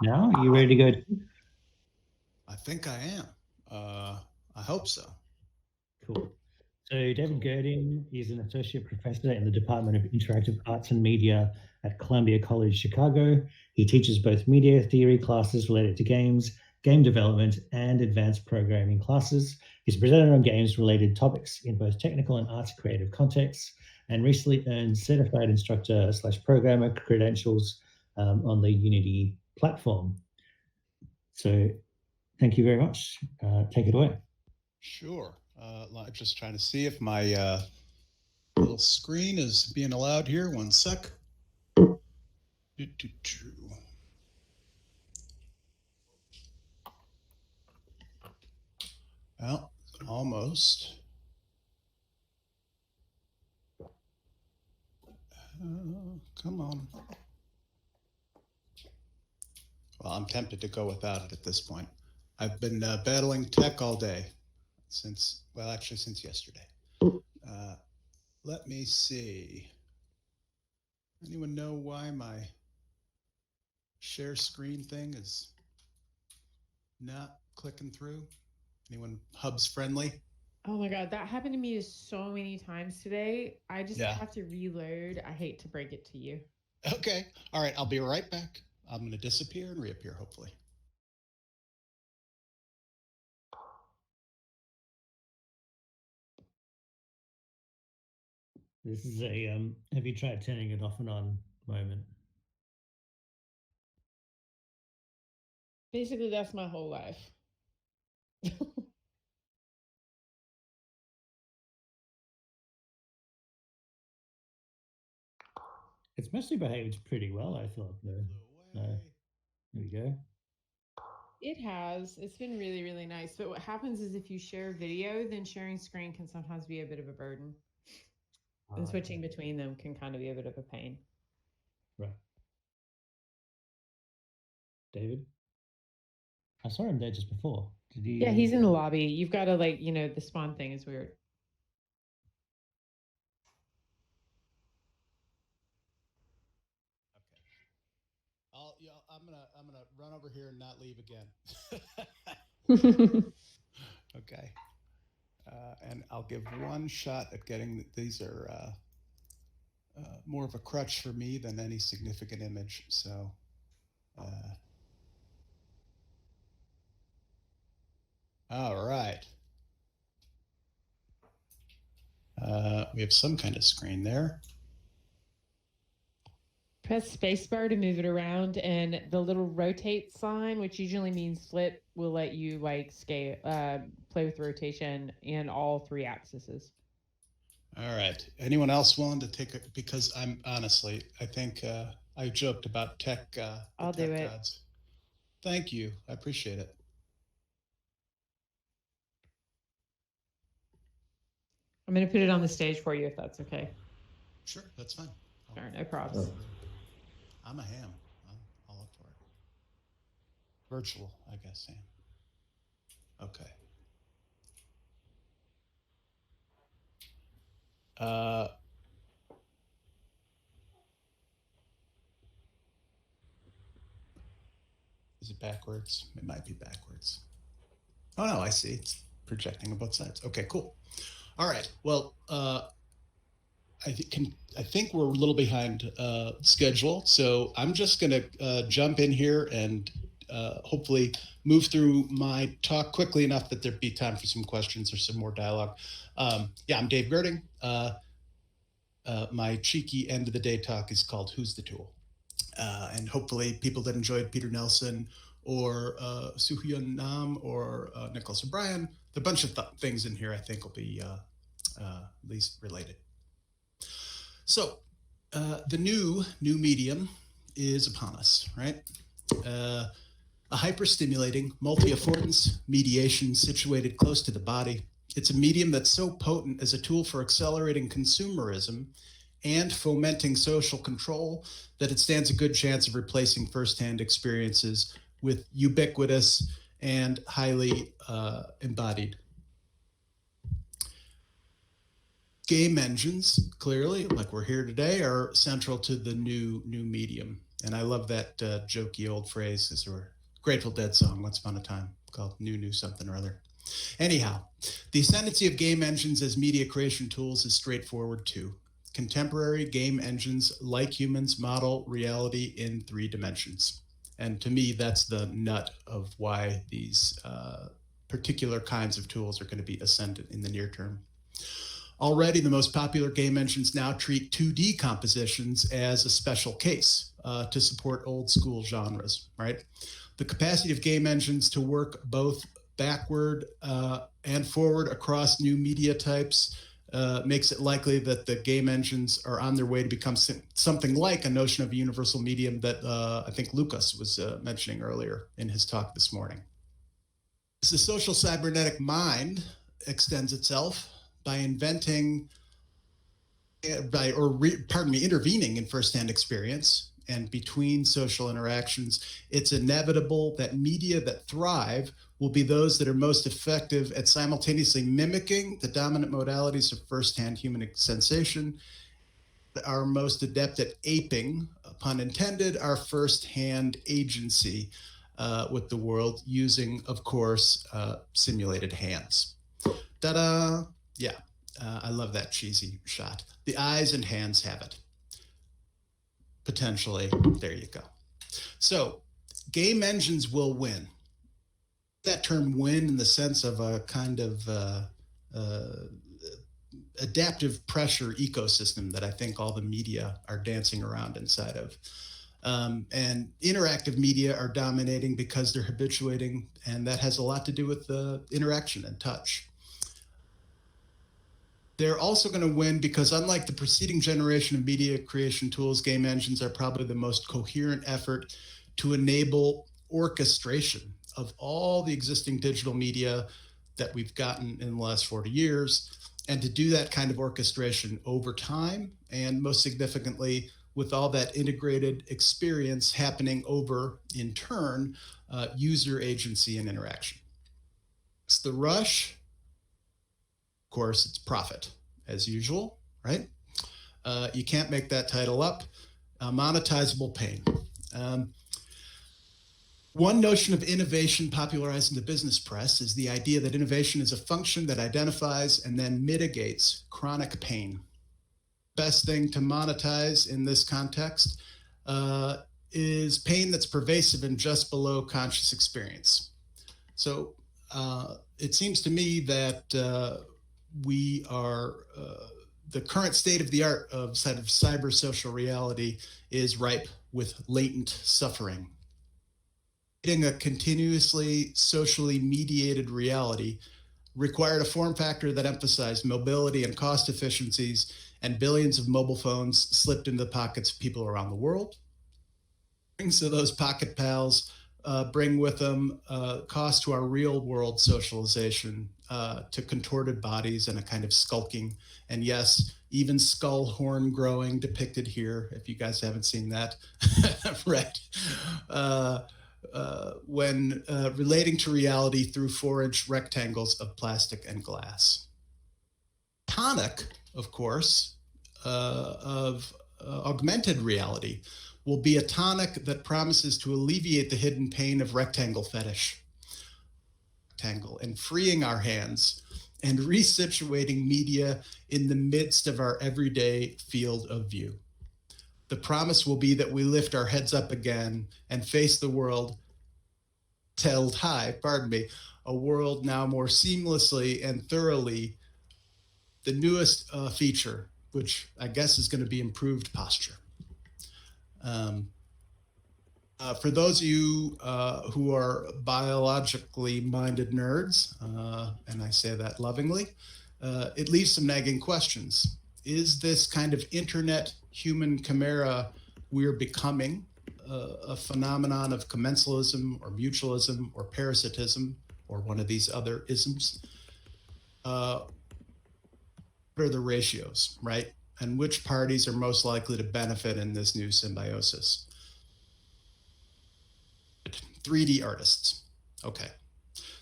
now. Are you ready to go? I think I am. I hope so. Cool. So David Gerding is an associate professor in the Department of Interactive Arts and Media at Columbia College Chicago. He teaches both media theory classes related to games, game development, and advanced programming classes. He's presented on games related topics in both technical and arts creative contexts, and recently earned certified instructor / programmer credentials on the Unity platform. So thank you very much. Take it away. Sure. Just trying to see if my little screen is being allowed here. One sec. Well, almost. Come on. Well, I'm tempted to go without it at this point. I've been battling tech all day since yesterday. Let me see. Anyone know why my share screen thing is not clicking through? Anyone Hubs friendly? Oh my God, that happened to me so many times today. I just have to reload. I hate to break it to you. Okay. All right. I'll be right back. I'm going to disappear and reappear, hopefully. This is a have you tried turning it off and on moment? Basically, that's my whole life. It's mostly behaved pretty well, I thought, though. There we go. It has. It's been really, really nice. But what happens is if you share video, then sharing screen can sometimes be a bit of a burden. And switching between them can kind of be a bit of a pain. Right. David? I saw him there just before. Did he? Yeah, he's in the lobby. You've got to the spawn thing is weird. I'm gonna run over here and not leave again. Okay. And I'll give one shot at getting these are more of a crutch for me than any significant image. So all right. We have some kind of screen there. Press spacebar to move it around, and the little rotate sign, which usually means flip, will let you scale, play with rotation in all 3 axes. All right. Anyone else willing to take it? Because I'm honestly, I think I joked about tech. I'll do it. Gods. Thank you. I appreciate it. I'm going to put it on the stage for you if that's okay. Sure, that's fine. All right, no problems. I'm a ham. I'll look for it. Virtual, I guess, Sam. Okay. Is it backwards? It might be backwards. Oh, no, I see. It's projecting on both sides. Okay, cool. All right. Well, I think we're a little behind schedule, so I'm just going to jump in here and hopefully move through my talk quickly enough that there'd be time for some questions or some more dialogue. Yeah, I'm Dave Gerding. My cheeky end of the day talk is called Who's the Tool? And hopefully people that enjoyed Peter Nelson or Soo-Hyun Nam or Nicholas O'Brien, the bunch of things in here I think will be at least related. So the new medium is upon us, right? A hyper-stimulating, multi-affordance mediation situated close to the body. It's a medium that's so potent as a tool for accelerating consumerism and fomenting social control that it stands a good chance of replacing firsthand experiences with ubiquitous and highly embodied game engines, clearly, like we're here today, are central to the new medium. And I love that jokey old phrase, is a Grateful Dead song once upon a time called New Something or Other. Anyhow, the ascendancy of game engines as media creation tools is straightforward too. Contemporary game engines, like humans, model reality in 3 dimensions. And to me, that's the nut of why these particular kinds of tools are going to be ascendant in the near term. Already, the most popular game engines now treat 2D compositions as a special case to support old school genres, right? The capacity of game engines to work both backward and forward across new media types makes it likely that the game engines are on their way to become something like a notion of a universal medium that I think Lucas was mentioning earlier in his talk this morning. The social cybernetic mind extends itself by intervening in firsthand experience and between social interactions. It's inevitable that media that thrive will be those that are most effective at simultaneously mimicking the dominant modalities of firsthand human sensation, are most adept at aping, pun intended, our firsthand agency with the world using, of course, simulated hands. Ta-da! Yeah, I love that cheesy shot. The eyes and hands have it. Potentially, there you go. So, game engines will win. That term win in the sense of a kind of adaptive pressure ecosystem that I think all the media are dancing around inside of. And interactive media are dominating because they're habituating, and that has a lot to do with the interaction and touch. They're also going to win because, unlike the preceding generation of media creation tools, game engines are probably the most coherent effort to enable orchestration of all the existing digital media that we've gotten in the last 40 years, and to do that kind of orchestration over time, and most significantly, with all that integrated experience happening over, in turn, user agency and interaction. It's the rush. Of course, it's profit, as usual, right? You can't make that title up. Monetizable pain. One notion of innovation popularized in the business press is the idea that innovation is a function that identifies and then mitigates chronic pain. Best thing to monetize in this context is pain that's pervasive and just below conscious experience. So it seems to me that we are, the current state of the art of cyber social reality is ripe with latent suffering. A continuously socially mediated reality required a form factor that emphasized mobility and cost efficiencies, and billions of mobile phones slipped into the pockets of people around the world. So those pocket pals bring with them cost to our real world socialization, to contorted bodies and a kind of skulking, and yes, even skull horn growing depicted here, if you guys haven't seen that. Right. When relating to reality through 4-inch rectangles of plastic and glass. Tonic, of course, of augmented reality will be a tonic that promises to alleviate the hidden pain of rectangle fetish. And freeing our hands and resituating media in the midst of our everyday field of view. The promise will be that we lift our heads up again and face the world held high, a world now more seamlessly and thoroughly. The newest feature, which I guess is going to be improved posture. For those of you who are biologically minded nerds, and I say that lovingly, it leaves some nagging questions. Is this kind of internet human chimera we're becoming a phenomenon of commensalism or mutualism or parasitism or one of these other isms? What are the ratios, right? And which parties are most likely to benefit in this new symbiosis? 3D artists. Okay.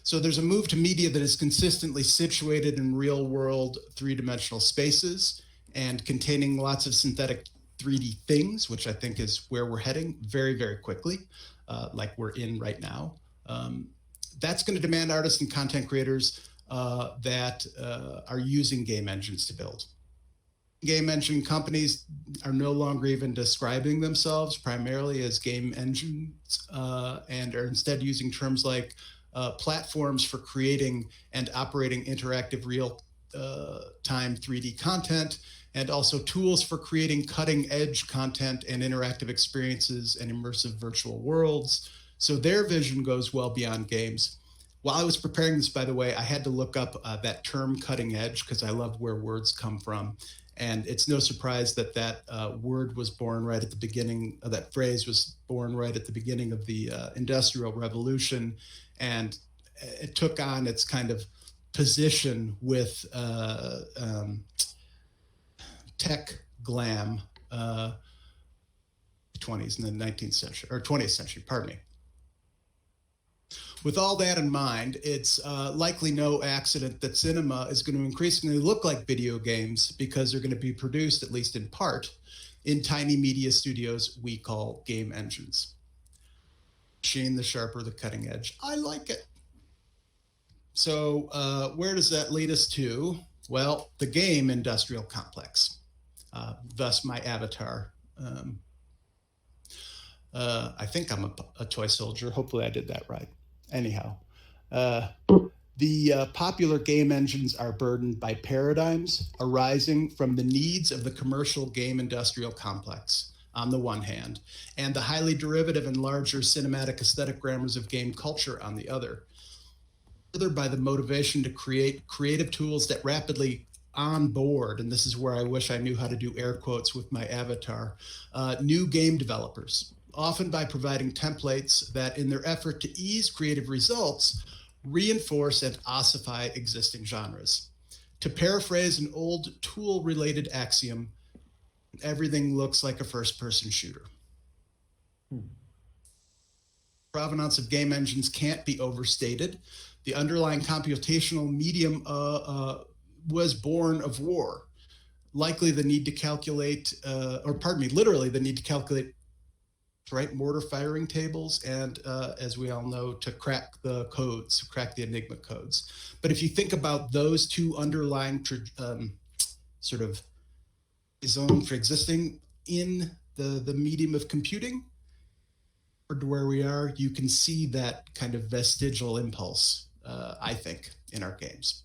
So there's a move to media that is consistently situated in real world 3-dimensional spaces and containing lots of synthetic 3D things, which I think is where we're heading very, very quickly, like we're in right now. That's going to demand artists and content creators that are using game engines to build. Game engine companies are no longer even describing themselves primarily as game engines and are instead using terms like platforms for creating and operating interactive real-time 3D content, and also tools for creating cutting-edge content and interactive experiences and immersive virtual worlds. So their vision goes well beyond games. While I was preparing this, by the way, I had to look up that term cutting edge because I love where words come from. And it's no surprise that that word was born right at the beginning, that phrase was born right at the beginning of the Industrial Revolution. And it took on its kind of position with tech glam 20s and the 19th century, or 20th century, pardon me. With all that in mind, it's likely no accident that cinema is going to increasingly look like video games because they're going to be produced, at least in part, in tiny media studios we call game engines. Machine, the sharper, the cutting edge. I like it. So where does that lead us to? Well, the game industrial complex, thus my avatar. I think I'm a toy soldier. Hopefully I did that right. Anyhow, the popular game engines are burdened by paradigms arising from the needs of the commercial game industrial complex on the one hand, and the highly derivative and larger cinematic aesthetic grammars of game culture on the other. Further, by the motivation to create creative tools that rapidly onboard, and this is where I wish I knew how to do air quotes with my avatar, new game developers, often by providing templates that, in their effort to ease creative results, reinforce and ossify existing genres. To paraphrase an old tool-related axiom, everything looks like a first-person shooter. Provenance of game engines can't be overstated. The underlying computational medium was born of war. Likely the need to calculate, literally the need to calculate mortar firing tables, and as we all know, to crack the codes, crack the Enigma codes. But if you think about those two underlying sort of zone for existing in the medium of computing, or to where we are, you can see that kind of vestigial impulse, I think, in our games.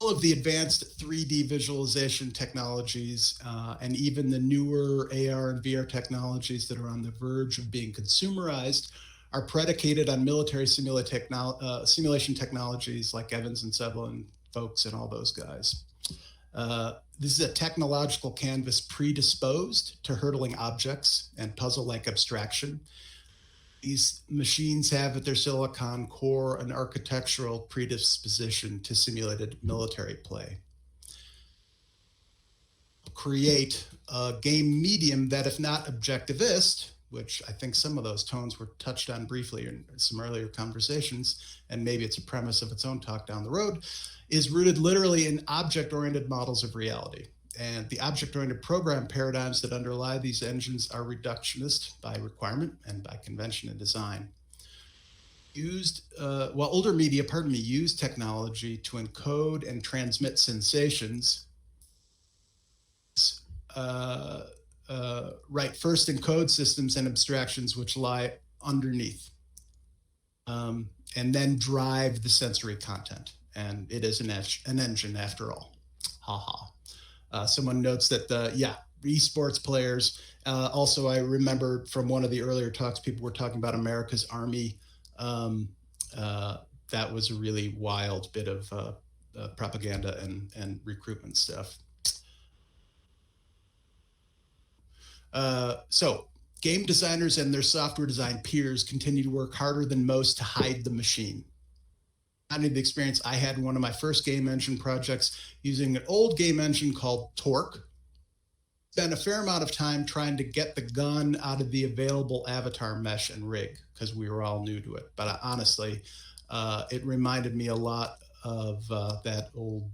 All of the advanced 3D visualization technologies and even the newer AR and VR technologies that are on the verge of being consumerized are predicated on military simulation technologies like Evans and Sevlin folks and all those guys. This is a technological canvas predisposed to hurdling objects and puzzle-like abstraction. These machines have at their silicon core an architectural predisposition to simulated military play. Create a game medium that, if not objectivist, which I think some of those tones were touched on briefly in some earlier conversations, and maybe it's a premise of its own talk down the road, is rooted literally in object-oriented models of reality. And the object-oriented program paradigms that underlie these engines are reductionist by requirement and by convention and design. Older media, use technology to encode and transmit sensations. First encode systems and abstractions which lie underneath, and then drive the sensory content. And it is an engine after all. Ha ha. Someone notes that esports players, also I remember from one of the earlier talks, people were talking about America's Army. That was a really wild bit of propaganda and recruitment stuff. So game designers and their software design peers continue to work harder than most to hide the machine. I need the experience I had in one of my first game engine projects using an old game engine called Torque. Spent a fair amount of time trying to get the gun out of the available avatar mesh and rig because we were all new to it. But honestly, it reminded me a lot of that old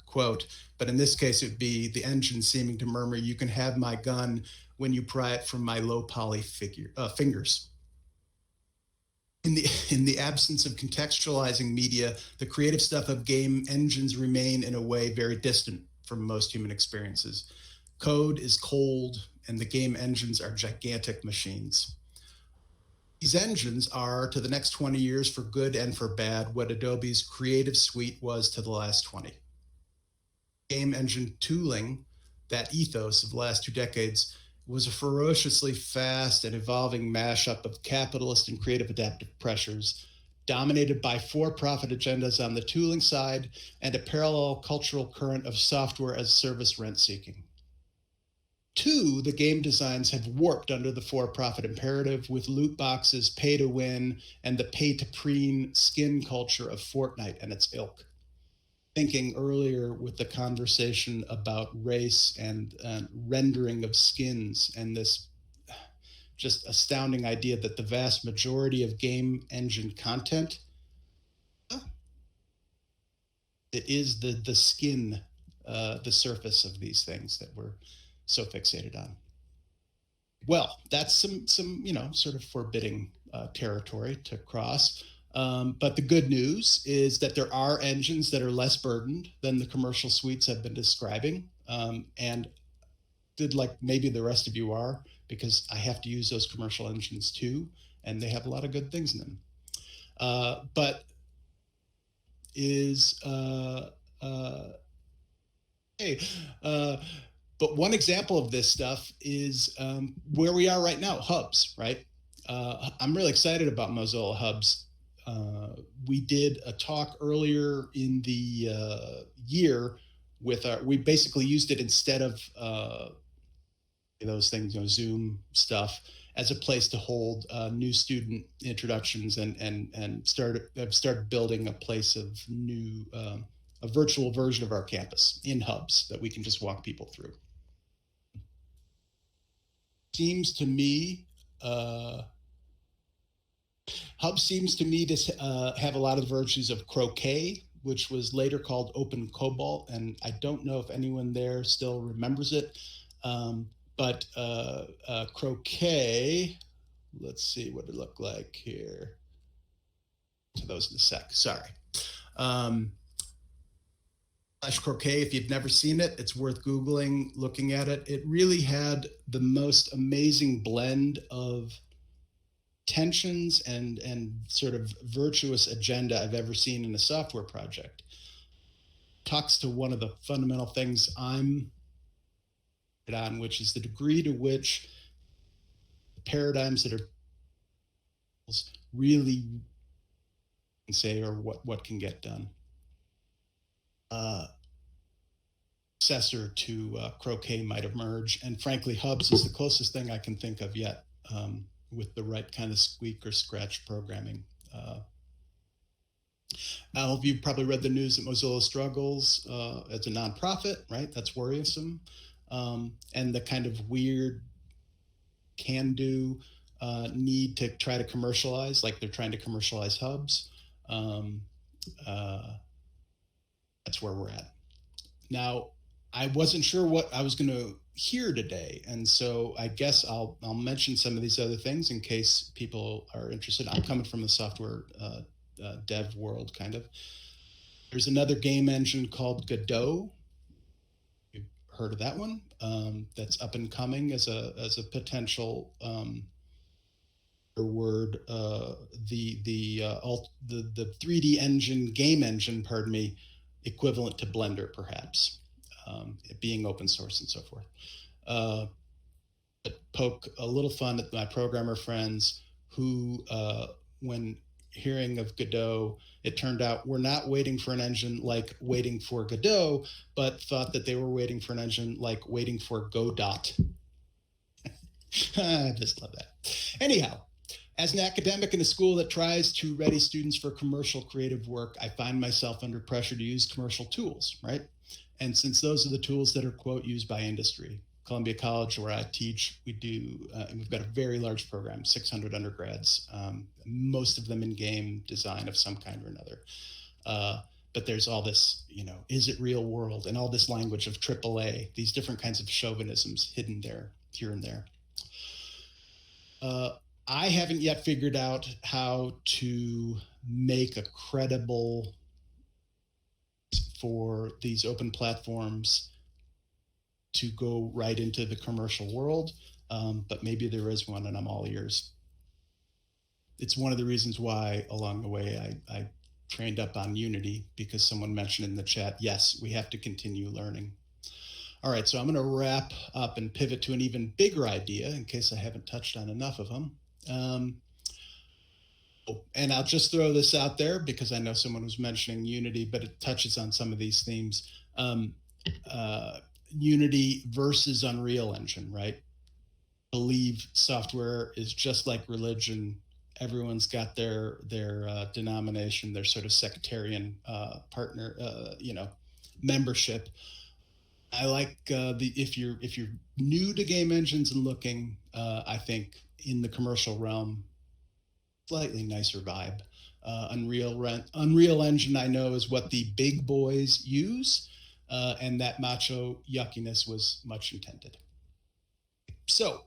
quote, but in this case, it would be the engine seeming to murmur, "You can have my gun when you pry it from my low poly fingers." In the absence of contextualizing media, the creative stuff of game engines remain in a way very distant from most human experiences. Code is cold, and the game engines are gigantic machines. These engines are, to the next 20 years, for good and for bad, what Adobe's Creative Suite was to the last 20. Game engine tooling, that ethos of the last 2 decades, was a ferociously fast and evolving mashup of capitalist and creative adaptive pressures, dominated by for-profit agendas on the tooling side and a parallel cultural current of software as service rent seeking. 2, the game designs have warped under the for-profit imperative with loot boxes, pay to win, and the pay-to-preen skin culture of Fortnite and its ilk. Thinking earlier with the conversation about race and rendering of skins, and this just astounding idea that the vast majority of game engine content, it is the skin, the surface of these things that we're so fixated on. Well, that's some sort of forbidding territory to cross. But the good news is that there are engines that are less burdened than the commercial suites have been describing, and did like maybe the rest of you are, because I have to use those commercial engines too, and they have a lot of good things in them. But one example of this stuff is where we are right now, hubs, right? I'm really excited about Mozilla hubs. We did a talk earlier in the year with we basically used it instead of those things, Zoom stuff, as a place to hold new student introductions and started building a place of new, a virtual version of our campus in hubs that we can just walk people through. Seems to me, Hub seems to me to have a lot of the virtues of Croquet, which was later called Open Cobalt, and I don't know if anyone there still remembers it. But Croquet, let's see what it looked like here. To those in a sec, sorry. Croquet, if you've never seen it, it's worth Googling, looking at it. It really had the most amazing blend of tensions and sort of virtuous agenda I've ever seen in a software project. Talks to one of the fundamental things I'm on, which is the degree to which paradigms that are really say, or what can get done. Successor to Croquet might emerge, and frankly, Hubs is the closest thing I can think of yet, with the right kind of squeak or scratch programming. All of you probably read the news that Mozilla struggles as a nonprofit, right? That's worrisome. And the kind of weird can-do need to try to commercialize, like they're trying to commercialize Hubs. That's where we're at. Now, I wasn't sure what I was going to hear today, and so I guess I'll mention some of these other things in case people are interested. I'm coming from the software dev world, kind of. There's another game engine called Godot. You've heard of that one? That's up and coming as a potential word. The 3D engine, game engine, pardon me, equivalent to Blender, perhaps, it being open source and so forth. But poke a little fun at my programmer friends who, when hearing of Godot, it turned out we're not waiting for an engine like waiting for Godot, but thought that they were waiting for an engine like waiting for Godot. I just love that. Anyhow, as an academic in a school that tries to ready students for commercial creative work, I find myself under pressure to use commercial tools, right? And since those are the tools that are, quote, used by industry, Columbia College, where I teach, we've got a very large program, 600 undergrads, most of them in game design of some kind or another. but there's all this, is it real world, and all this language of AAA, these different kinds of chauvinisms hidden there, here and there. I haven't yet figured out how to make a credible for these open platforms to go right into the commercial world, but maybe there is one, and I'm all ears. It's one of the reasons why along the way I trained up on Unity, because someone mentioned in the chat, yes, we have to continue learning. All right, so I'm going to wrap up and pivot to an even bigger idea in case I haven't touched on enough of them. And I'll just throw this out there because I know someone was mentioning Unity, but it touches on some of these themes. Unity versus Unreal Engine, right? Believe software is just like religion. Everyone's got their denomination, their sort of sectarian partner, membership. I like if you're new to game engines and looking, I think in the commercial realm, slightly nicer vibe. Unreal Engine, I know, is what the big boys use, and that macho yuckiness was much intended. So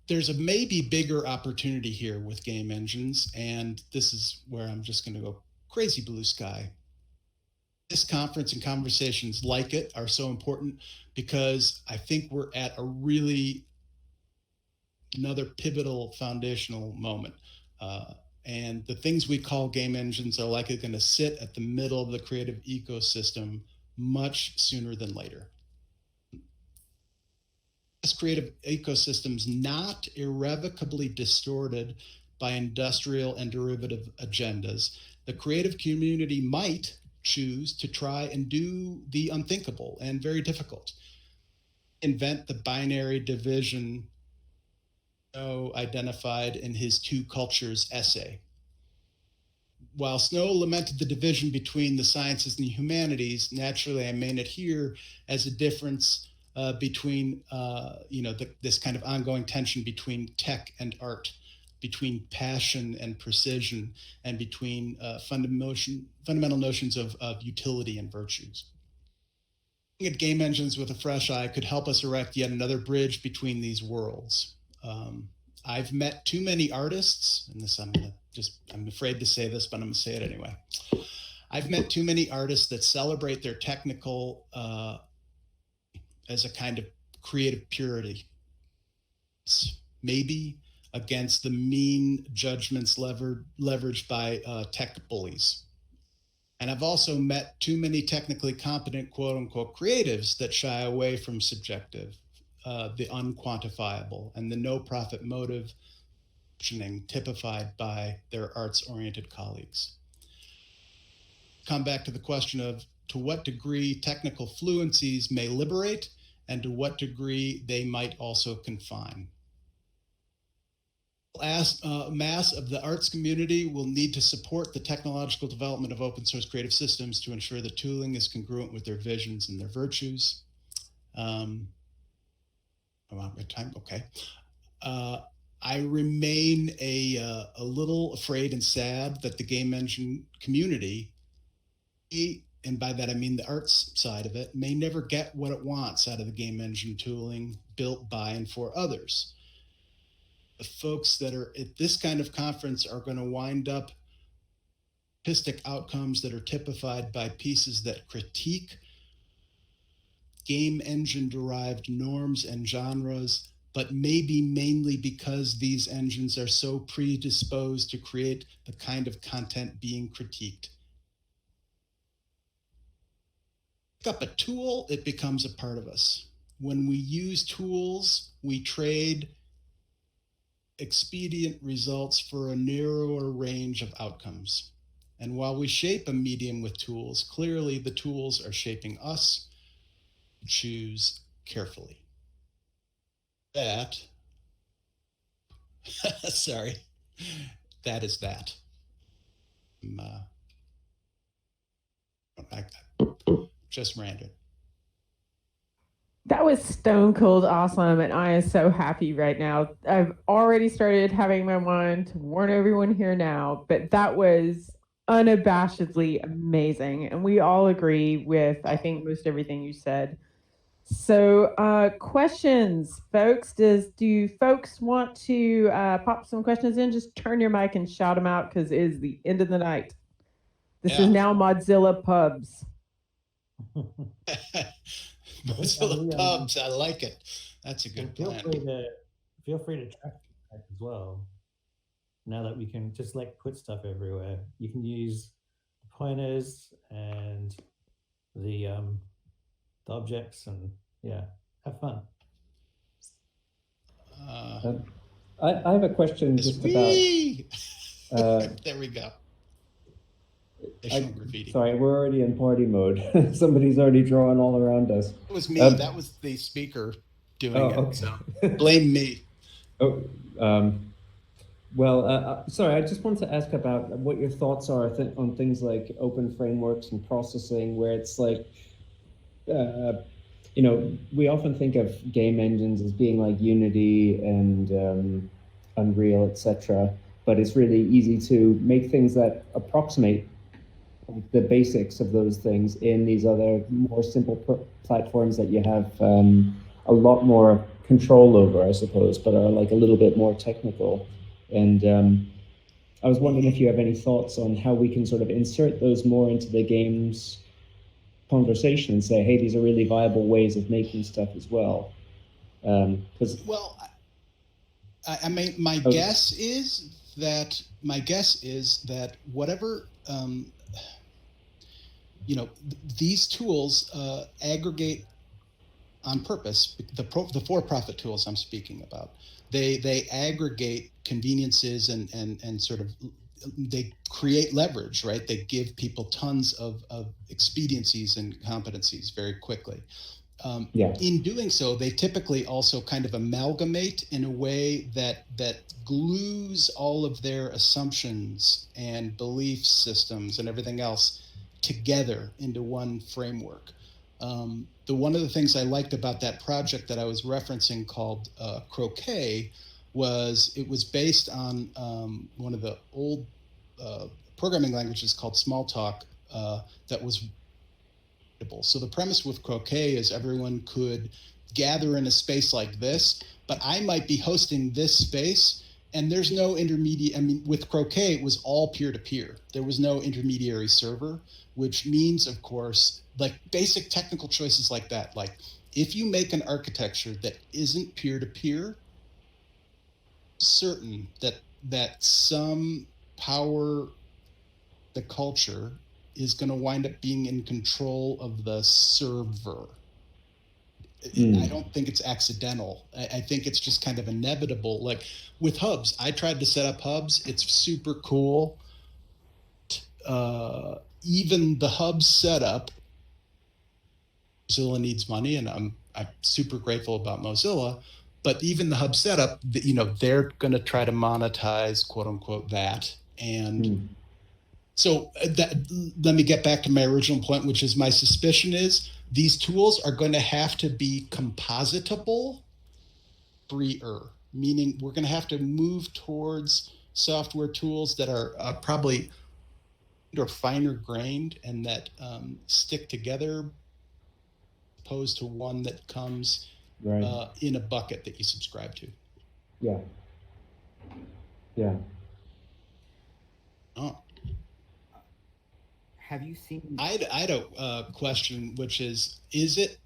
there's a maybe bigger opportunity here with game engines, and this is where I'm just going to go crazy blue sky. This conference and conversations like it are so important because I think we're at a really another pivotal foundational moment. And the things we call game engines are likely going to sit at the middle of the creative ecosystem much sooner than later. This creative ecosystem's not irrevocably distorted by industrial and derivative agendas. The creative community might choose to try and do the unthinkable and very difficult. Invent the binary division identified in his Two Cultures essay. While Snow lamented the division between the sciences and the humanities, naturally I mean it here as a difference between, this kind of ongoing tension between tech and art, between passion and precision, and between fundamental notions of utility and virtues. Looking at game engines with a fresh eye could help us erect yet another bridge between these worlds. I've met too many artists, and this I'm afraid to say this, but I'm going to say it anyway. I've met too many artists that celebrate their technical as a kind of creative purity. Maybe against the mean judgments leveraged by tech bullies. And I've also met too many technically competent, quote unquote, creatives that shy away from subjective, the unquantifiable, and the no profit motive typified by their arts-oriented colleagues. Come back to the question of to what degree technical fluencies may liberate and to what degree they might also confine. Mass of the arts community will need to support the technological development of open source creative systems to ensure that tooling is congruent with their visions and their virtues. Okay. I remain a little afraid and sad that the game engine community, and by that I mean the arts side of it, may never get what it wants out of the game engine tooling built by and for others. The folks that are at this kind of conference are going to wind up artistic outcomes that are typified by pieces that critique game engine derived norms and genres, but maybe mainly because these engines are so predisposed to create the kind of content being critiqued. Pick up a tool, it becomes a part of us. When we use tools, we trade expedient results for a narrower range of outcomes. And while we shape a medium with tools, clearly the tools are shaping us. Choose carefully. That, sorry, that is that. I just ran it. That was stone cold awesome, and I am so happy right now. I've already started having my mind to warn everyone here now, but that was unabashedly amazing. And we all agree with, I think, most everything you said. So questions, folks. Do folks want to pop some questions in? Just turn your mic and shout them out, because it is the end of the night. This is now Mozilla Pubs. Mozilla Pubs, I like it. That's a good plan. Feel free to track that as well. Now that we can just like put stuff everywhere, you can use the pointers and the objects, and yeah, have fun. I have a question just about. There we go. Sorry, we're already in party mode. Somebody's already drawing all around us. It was me. That was the speaker doing it. Okay. So blame me. Sorry, I just want to ask about what your thoughts are on things like open frameworks and processing, where it's like, we often think of game engines as being like Unity and Unreal, etc. But it's really easy to make things that approximate the basics of those things in these other more simple platforms that you have a lot more control over, I suppose, but are like a little bit more technical. And I was wondering if you have any thoughts on how we can sort of insert those more into the game's conversation and say, hey, these are really viable ways of making stuff as well. I mean, my guess is that whatever these tools aggregate on purpose. The for-profit tools I'm speaking about, they aggregate conveniences and sort of they create leverage, right? They give people tons of expediencies and competencies very quickly. In doing so, they typically also kind of amalgamate in a way that glues all of their assumptions and belief systems and everything else together into one framework. One of the things I liked about that project that I was referencing called Croquet was it was based on one of the old programming languages called Smalltalk that was. So the premise with Croquet is everyone could gather in a space like this, but I might be hosting this space and there's no intermediate. I mean, with Croquet, it was all peer-to-peer. There was no intermediary server, which means, of course, like basic technical choices like that. Like if you make an architecture that isn't peer-to-peer, certain that some power, the culture, is going to wind up being in control of the server. I don't think it's accidental. I think it's just kind of inevitable. Like with hubs, I tried to set up hubs. It's super cool. Even the hub setup, Mozilla needs money, and I'm super grateful about Mozilla. But even the hub setup, they're going to try to monetize, quote unquote, that. And so let me get back to my original point, which is my suspicion is these tools are going to have to be compositable, freer, meaning we're going to have to move towards software tools that are probably finer grained and that stick together, opposed to one that comes in a bucket that you subscribe to. Yeah. Oh. Have you seen? I had a question, which is it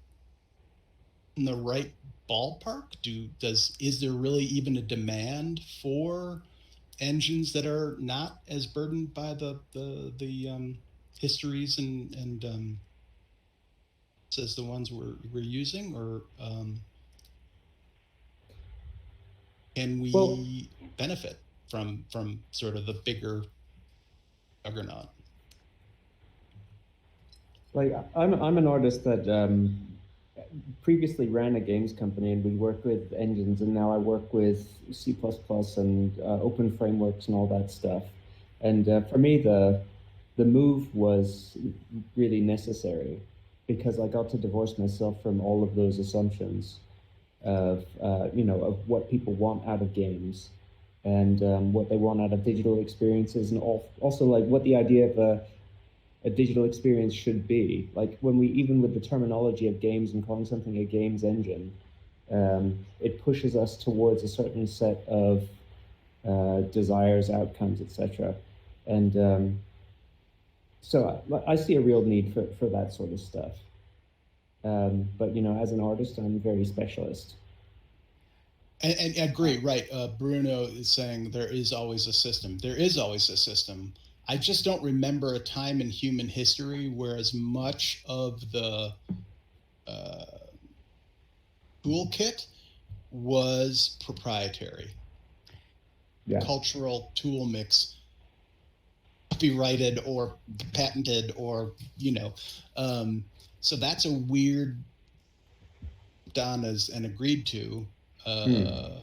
in the right ballpark? Is there really even a demand for engines that are not as burdened by the histories and as the ones we're using, or can we benefit from sort of the bigger juggernaut? Like I'm an artist that previously ran a games company, and we worked with engines, and now I work with C++ and open frameworks and all that stuff. And for me, the move was really necessary because I got to divorce myself from all of those assumptions of of what people want out of games. and what they want out of digital experiences, and also like what the idea of a digital experience should be. Like when we, even with the terminology of games and calling something a games engine, it pushes us towards a certain set of desires, outcomes, etc. And so I see a real need for that sort of stuff. But you know, as an artist, I'm very specialist. And I agree, right? Bruno is saying there is always a system. There is always a system. I just don't remember a time in human history where as much of the toolkit was proprietary. Yeah. Cultural tool mix, copyrighted or patented, or you know, so that's a weird done as and agreed to. And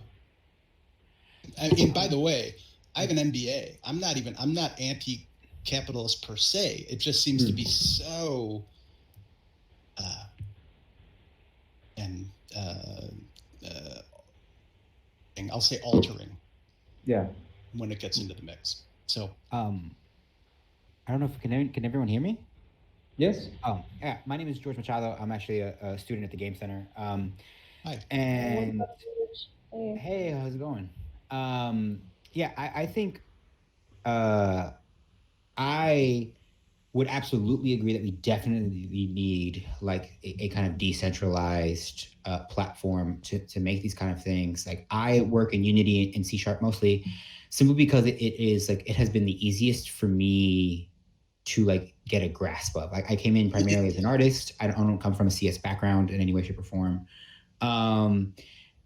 by the way, I have an MBA. I'm not anti-capitalist per se. It just seems to be so I'll say altering. Yeah. When it gets into the mix. So I don't know if can everyone hear me? Yes. Oh, yeah. My name is George Machado. I'm actually a student at the Game Center. Hi. And hey, how's it going? Yeah, I think I would absolutely agree that we definitely need like a kind of decentralized platform to make these kind of things. Like I work in Unity and C# mostly, simply because it is like it has been the easiest for me to like get a grasp of. Like I came in primarily as an artist. I don't come from a CS background in any way, shape, or form.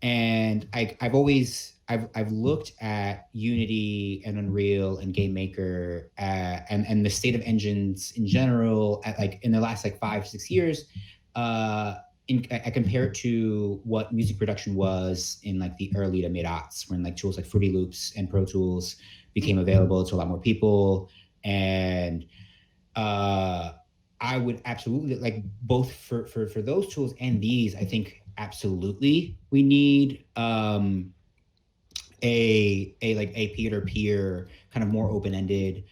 And I've looked at Unity and Unreal and GameMaker and the state of engines in general at like in the last like 5-6 years. I compare it to what music production was in like the early to mid aughts, when like tools like Fruity Loops and Pro Tools became available to a lot more people. And I would absolutely like both for those tools and these. I think absolutely we need a like a peer-to-peer kind of more open-ended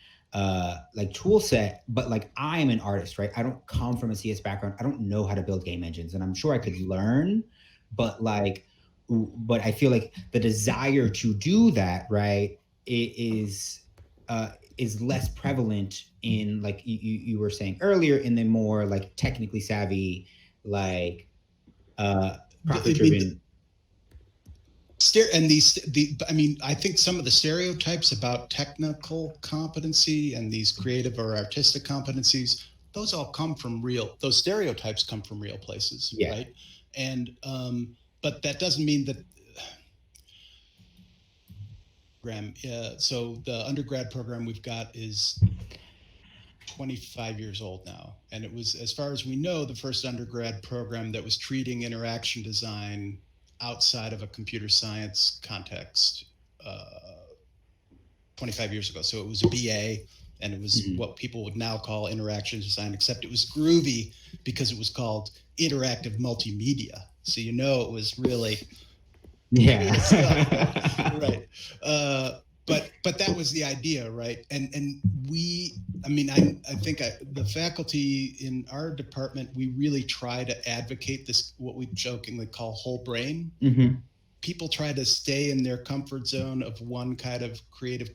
like tool set. But like I am an artist, right? I don't come from a CS background. I don't know how to build game engines, and I'm sure I could learn, but I feel like the desire to do that, right, is less prevalent in, like you were saying earlier, in the more like technically savvy, like profit-driven. I think some of the stereotypes about technical competency and these creative or artistic competencies, those all come from those stereotypes come from real places, yeah. Right? And but that doesn't mean that. So the undergrad program we've got is 25 years old now, and it was, as far as we know, the first undergrad program that was treating interaction design outside of a computer science context 25 years ago. So it was a BA, and it was what people would now call interaction design, except it was groovy because it was called interactive multimedia. So it was really stuff, right. But that was the idea, right? And I think the faculty in our department, we really try to advocate this, what we jokingly call whole brain. People try to stay in their comfort zone of one kind of creative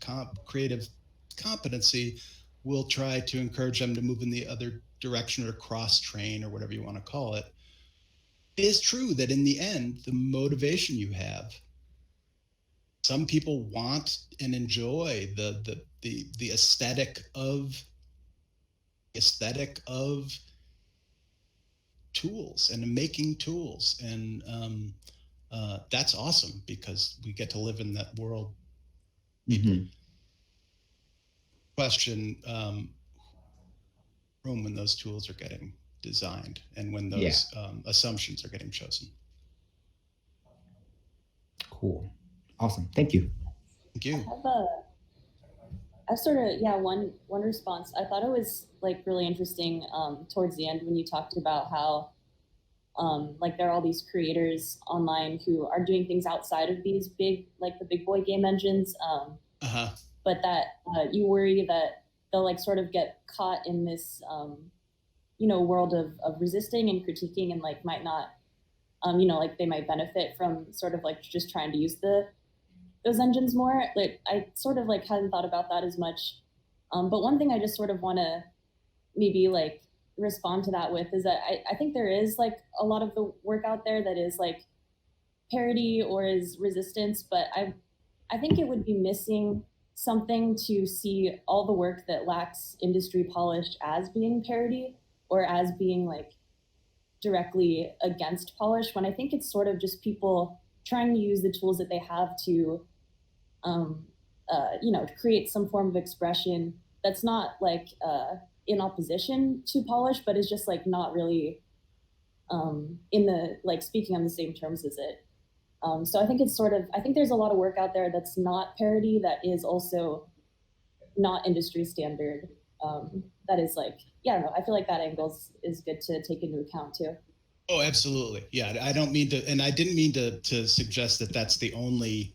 competency. We'll try to encourage them to move in the other direction, or cross train, or whatever you want to call it. It is true that in the end, the motivation you have, some people want and enjoy the aesthetic of tools and making tools, and that's awesome because we get to live in that world. Question room when those tools are getting designed and when those assumptions are getting chosen. Cool. Awesome. Thank you. Thank you. I sort of, one response. I thought it was like really interesting towards the end when you talked about how Like there are all these creators online who are doing things outside of these big, like the big boy game engines. But that you worry that they'll like sort of get caught in this, world of resisting and critiquing, and like might not, like they might benefit from sort of like just trying to use those engines more. Like I sort of like hadn't thought about that as much. But one thing I just sort of want to maybe like respond to that with is that I think there is like a lot of the work out there that is like parody or is resistance, but I think it would be missing something to see all the work that lacks industry polish as being parody or as being like directly against polish, when I think it's sort of just people trying to use the tools that they have to create some form of expression that's not like in opposition to polish, but is just like not really in the like speaking on the same terms as it. So I think it's sort of, I think there's a lot of work out there that's not parody, that is also not industry standard. That is like, yeah, no, I feel like that angle is good to take into account too. Oh, absolutely. Yeah, I don't mean to, and I didn't mean to suggest that that's the only,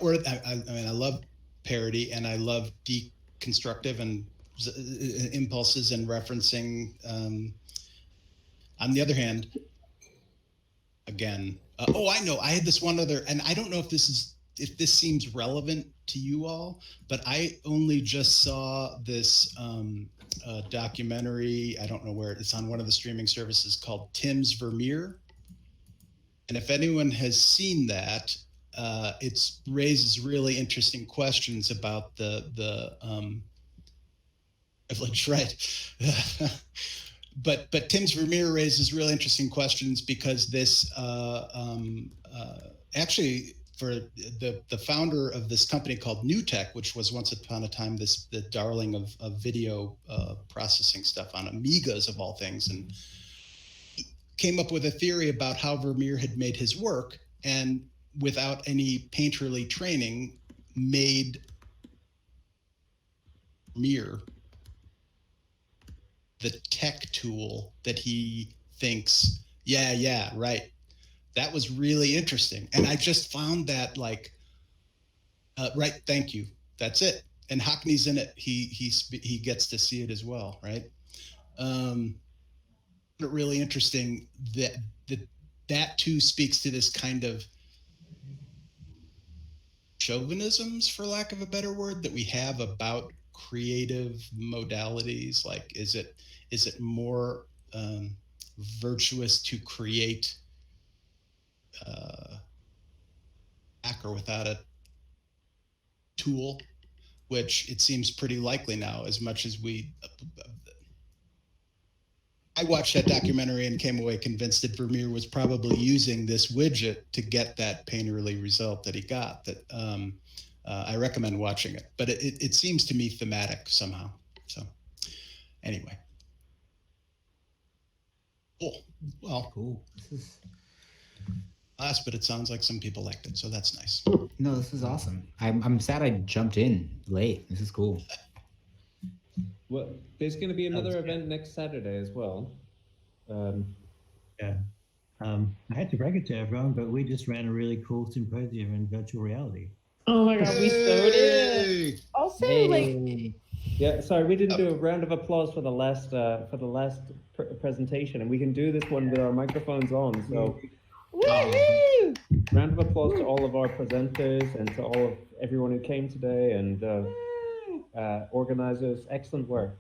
or I mean, I love parody and I love deconstructive and impulses and referencing. On the other hand, again, I know I had this one other, and I don't know if this seems relevant to you all, but I only just saw this documentary. I don't know where it's on one of the streaming services called Tim's Vermeer. And if anyone has seen that, it raises really interesting questions about the right. But Tim's Vermeer raises really interesting questions because this actually, for the founder of this company called New Tech, which was once upon a time the darling of video processing stuff on Amigas of all things, and came up with a theory about how Vermeer had made his work, and without any painterly training made Vermeer the tech tool that he thinks, yeah, right. That was really interesting. And I just found that like, right, thank you. That's it. And Hockney's in it. He gets to see it as well, right? Really interesting that too speaks to this kind of chauvinisms, for lack of a better word, that we have about creative modalities. Like, is it more virtuous to create or without a tool, which it seems pretty likely now, as much as I watched that documentary and came away convinced that Vermeer was probably using this widget to get that painterly result that he got. That I recommend watching it, but it seems to me thematic somehow. So anyway, cool. Well, cool. Last, but it sounds like some people liked it, so that's nice. No, this is awesome. I'm sad I jumped in late. This is cool. Well, there's going to be another event next Saturday as well. Yeah. I had to break it to everyone, but we just ran a really cool symposium in virtual reality. Oh my God, we so did. Also, like, yeah, sorry, we didn't do a round of applause for the last presentation, and we can do this one with our microphones on. So, woo-hoo! Round of applause to all of our presenters and to everyone who came today, and organizers. Excellent work.